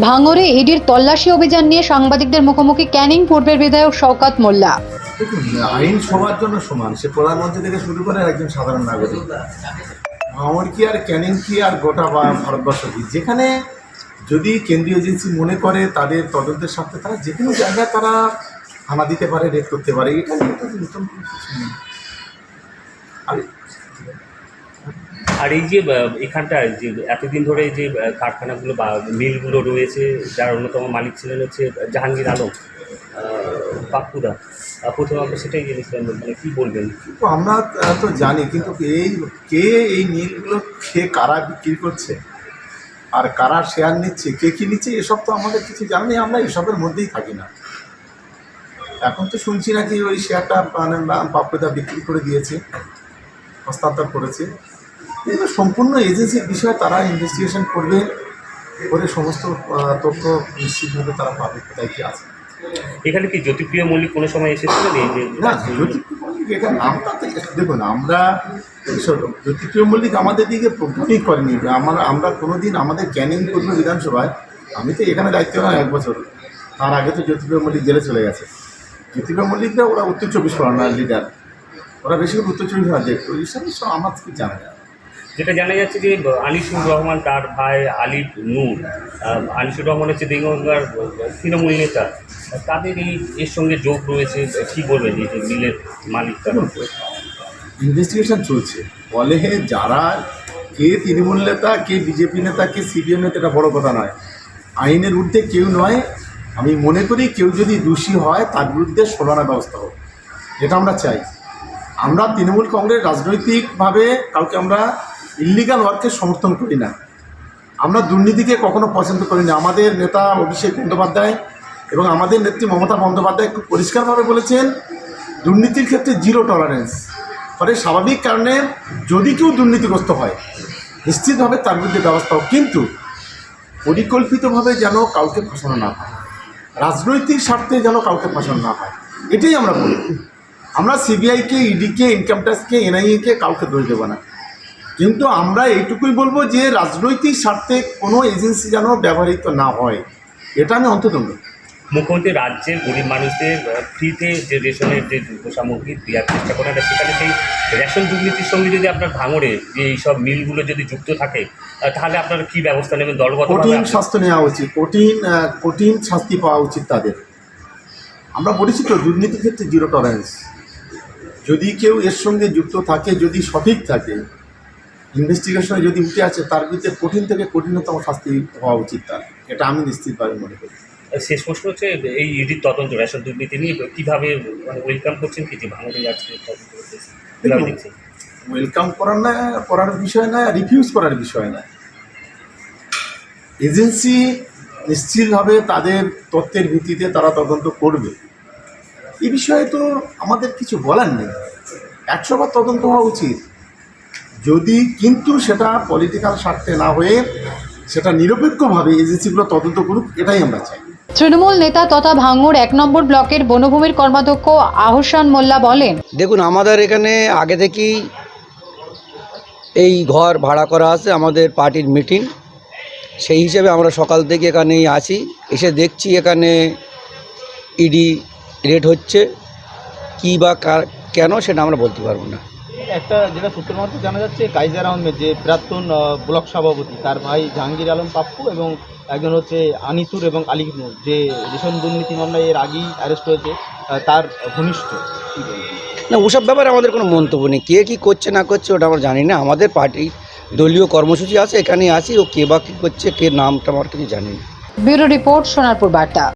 ভাঙড়ে ইডির তল্লাশি অভিযান নিয়ে সাংবাদিকদের মুখোমুখি ক্যানিং পূর্বের বিধায়ক শওকত মোল্লা। দেখুন, আইন সবার জন্য সমান, সে প্রধানমন্ত্রী থেকে শুরু করে একজন সাধারণ নাগরিক। ভাঙড় কি আর ক্যানিং কি আর গোটা ভারতবর্ষ কি, যেখানে যদি কেন্দ্রীয় এজেন্সি মনে করে তাদের তদন্তের স্বার্থে তারা যে কোনো জায়গায় তারা হানা দিতে পারে, রেড করতে পারে, এটা নতুন কিছু নেই। আর এই যে এখানটায় যে এতদিন ধরে যে কারখানাগুলো বা মিলগুলো রয়েছে, যার অন্যতম মালিক ছিলেন হচ্ছে জাহাঙ্গীর আলম পাপ্পুদা, প্রথমে আমরা সেটাই জেনেছিলাম, মানে কী বলবেন? তো আমরা তো জানি, কিন্তু কে এই মিলগুলো কারা বিক্রি করছে আর কারা শেয়ার নিচ্ছে, কে কী নিচ্ছে, এসব তো আমাদের কিছু জানি, আমরা এসবের মধ্যেই থাকি না। এখন তো শুনছি নাকি ওই শেয়ারটা মানে পাপ্পুদা বিক্রি করে দিয়েছে, হস্তান্তর করেছে। এবার সম্পূর্ণ এজেন্সির বিষয়ে তারা ইনভেস্টিগেশন করবে, করে সমস্ত তথ্য নিশ্চিতভাবে তারা পাবে কোথায় কী আছে। এখানে কি জ্যোতিপ্রিয় মল্লিক কোনো সময় এসেছিলেন? এই যে না, জ্যোতিপ্রিয় মল্লিক এখানে নামটা তো দেখুন, আমরা জ্যোতিপ্রিয় মল্লিক আমাদের দিকে প্রজ্ঞাপনই করেনি। আমরা কোনো দিন আমাদের ক্যানিং পূর্ব বিধানসভায়, আমি তো এখানে দায়িত্ব না 1 বছর, তার আগে তো জ্যোতিপ্রিয় মল্লিক জেলে চলে গেছে। জ্যোতিপ্রিয় মল্লিকরা ওরা উত্তর 24 পরগনার লিডার, ওরা বেশি করে উত্তর 24 দেখত, ওই হিসাবে আমার কি জানা যায়। যেটা জানা যাচ্ছে যে আনিসুর রহমান, তার ভাই আলিফ নূর, আনিসুর রহমান হচ্ছে দেগঙ্গার তৃণমূল নেতা, তাদের এর সঙ্গে যোগ রয়েছে। কী বলবেন এই যে মিলের মালিক? ইনভেস্টিগেশন চলছে, ফলে যারা কে তৃণমূল নেতা, কে বিজেপি নেতা, কে সিপিএম নেতা, এটা বড় কথা নয়। আইনের ঊর্ধ্বে কেউ নয়। আমি মনে করি কেউ যদি দোষী হয় তার বিরুদ্ধে সরানো ব্যবস্থা হোক, এটা আমরা চাই। আমরা তৃণমূল কংগ্রেস রাজনৈতিকভাবে কাউকে আমরা ইল্লিগাল ওয়ার্ককে সমর্থন করি না, আমরা দুর্নীতিকে কখনো পছন্দ করি না। আমাদের নেতা অভিষেক বন্দ্যোপাধ্যায় এবং আমাদের নেত্রী মমতা বন্দ্যোপাধ্যায় খুব পরিষ্কারভাবে বলেছেন, দুর্নীতির ক্ষেত্রে 0 টলারেন্স। ফলে স্বাভাবিক কারণে যদি কেউ দুর্নীতিগ্রস্ত হয় নিশ্চিতভাবে তার বিরুদ্ধে ব্যবস্থা হোক, কিন্তু পরিকল্পিতভাবে যেন কাউকে ফাঁসানো না হয়, রাজনৈতিক স্বার্থে যেন কাউকে ফাঁসানো না হয়, এটাই আমরা বলি। আমরা সিবিআইকে, ইডিকে, ইনকাম ট্যাক্সকে, এনআইএকে কাউকে দোষ দেবো না, কিন্তু আমরা এইটুকুই বলবো যে রাজনৈতিক স্বার্থে কোনো এজেন্সি যেন ব্যবহৃত না হয়, এটা আমি অন্তত বলি। মুখ্যমন্ত্রী রাজ্যের গরিব মানুষদের ফ্রিতে যে রেশনের যে সামগ্রী দেওয়ার চেষ্টা করেন, সেখানে সেই রেশন দুর্নীতির সঙ্গে যদি আপনার ভাঙড়ে যে এইসব মিলগুলো যদি যুক্ত থাকে, তাহলে আপনারা কী ব্যবস্থা নেবেন? দলগত কঠিন শাস্তি নেওয়া উচিত, কঠিন শাস্তি পাওয়া উচিত তাদের। আমরা বলেছি তো, দুর্নীতির ক্ষেত্রে 0 টলারেন্স। যদি কেউ এর সঙ্গে যুক্ত থাকে, যদি সঠিক থাকে, ইনভেস্টিগেশনে যদি উঠে আসে, তার বিরুদ্ধে কঠিন থেকে কঠিনতম শাস্তি হওয়া উচিত তার, এটা আমি নিশ্চিতভাবে মনে করি। শেষ প্রশ্ন হচ্ছে, এই ইডির তদন্ত রেশন দুর্নীতি নিয়ে কীভাবে ওয়েলকাম করছেন কি যে ভাঙড়ে যাচ্ছে তদন্ত করতেছে? কীভাবে দেখছেন? ওয়েলকাম করার বিষয় নয়, রিফিউজ করার বিষয় নয়। এজেন্সি নিশ্চিতভাবে তাদের তথ্যের ভিত্তিতে তারা তদন্ত করবে, এই বিষয়ে তো আমাদের কিছু বলার নেই। 100 বার তদন্ত হওয়া উচিত, যদি কিন্তু সেটা পলিটিক্যাল স্বার্থে না হয়ে সেটা নিরপেক্ষভাবে এজেন্সিগুলো তদন্ত করুক, এটাই আমরা চাই। তৃণমূল নেতা তথা ভাঙড় 1 নম্বর ব্লকের বনভূমির কর্মাধ্যক্ষ আহসান মোল্লা বলেন, দেখুন, আমাদের এখানে আগে থেকেই এই ঘর ভাড়া করা আছে, আমাদের পার্টির মিটিং, সেই হিসেবে আমরা সকাল থেকে এখানেই আছি। এসে দেখছি এখানে ইডি রেড হচ্ছে, কী বা কেন সেটা আমরা বলতে পারবো না। একটা যেটা সূত্রের মাধ্যমে জানা যাচ্ছে, কাইজার আহমেদ যে প্রাক্তন ব্লক সভাপতি, তার ভাই জাহাঙ্গীর আলম পাপ্পু এবং একজন হচ্ছে আনিসুর এবং আলিফ নূর, যে রেশন দুর্নীতি মামলায় এর আগেই অ্যারেস্ট হয়েছে, তার ঘনিষ্ঠ। না, ওসব ব্যাপারে আমাদের কোনো মন্তব্য নেই। কে কী করছে না করছে ওটা আমরা জানি না। আমাদের পার্টির দলীয় কর্মসূচি আছে, এখানেই আছি, ও কে বা কী করছে, কে নামটা আমার কিছু জানি না। ব্যুরো রিপোর্ট, সোনারপুর বার্তা।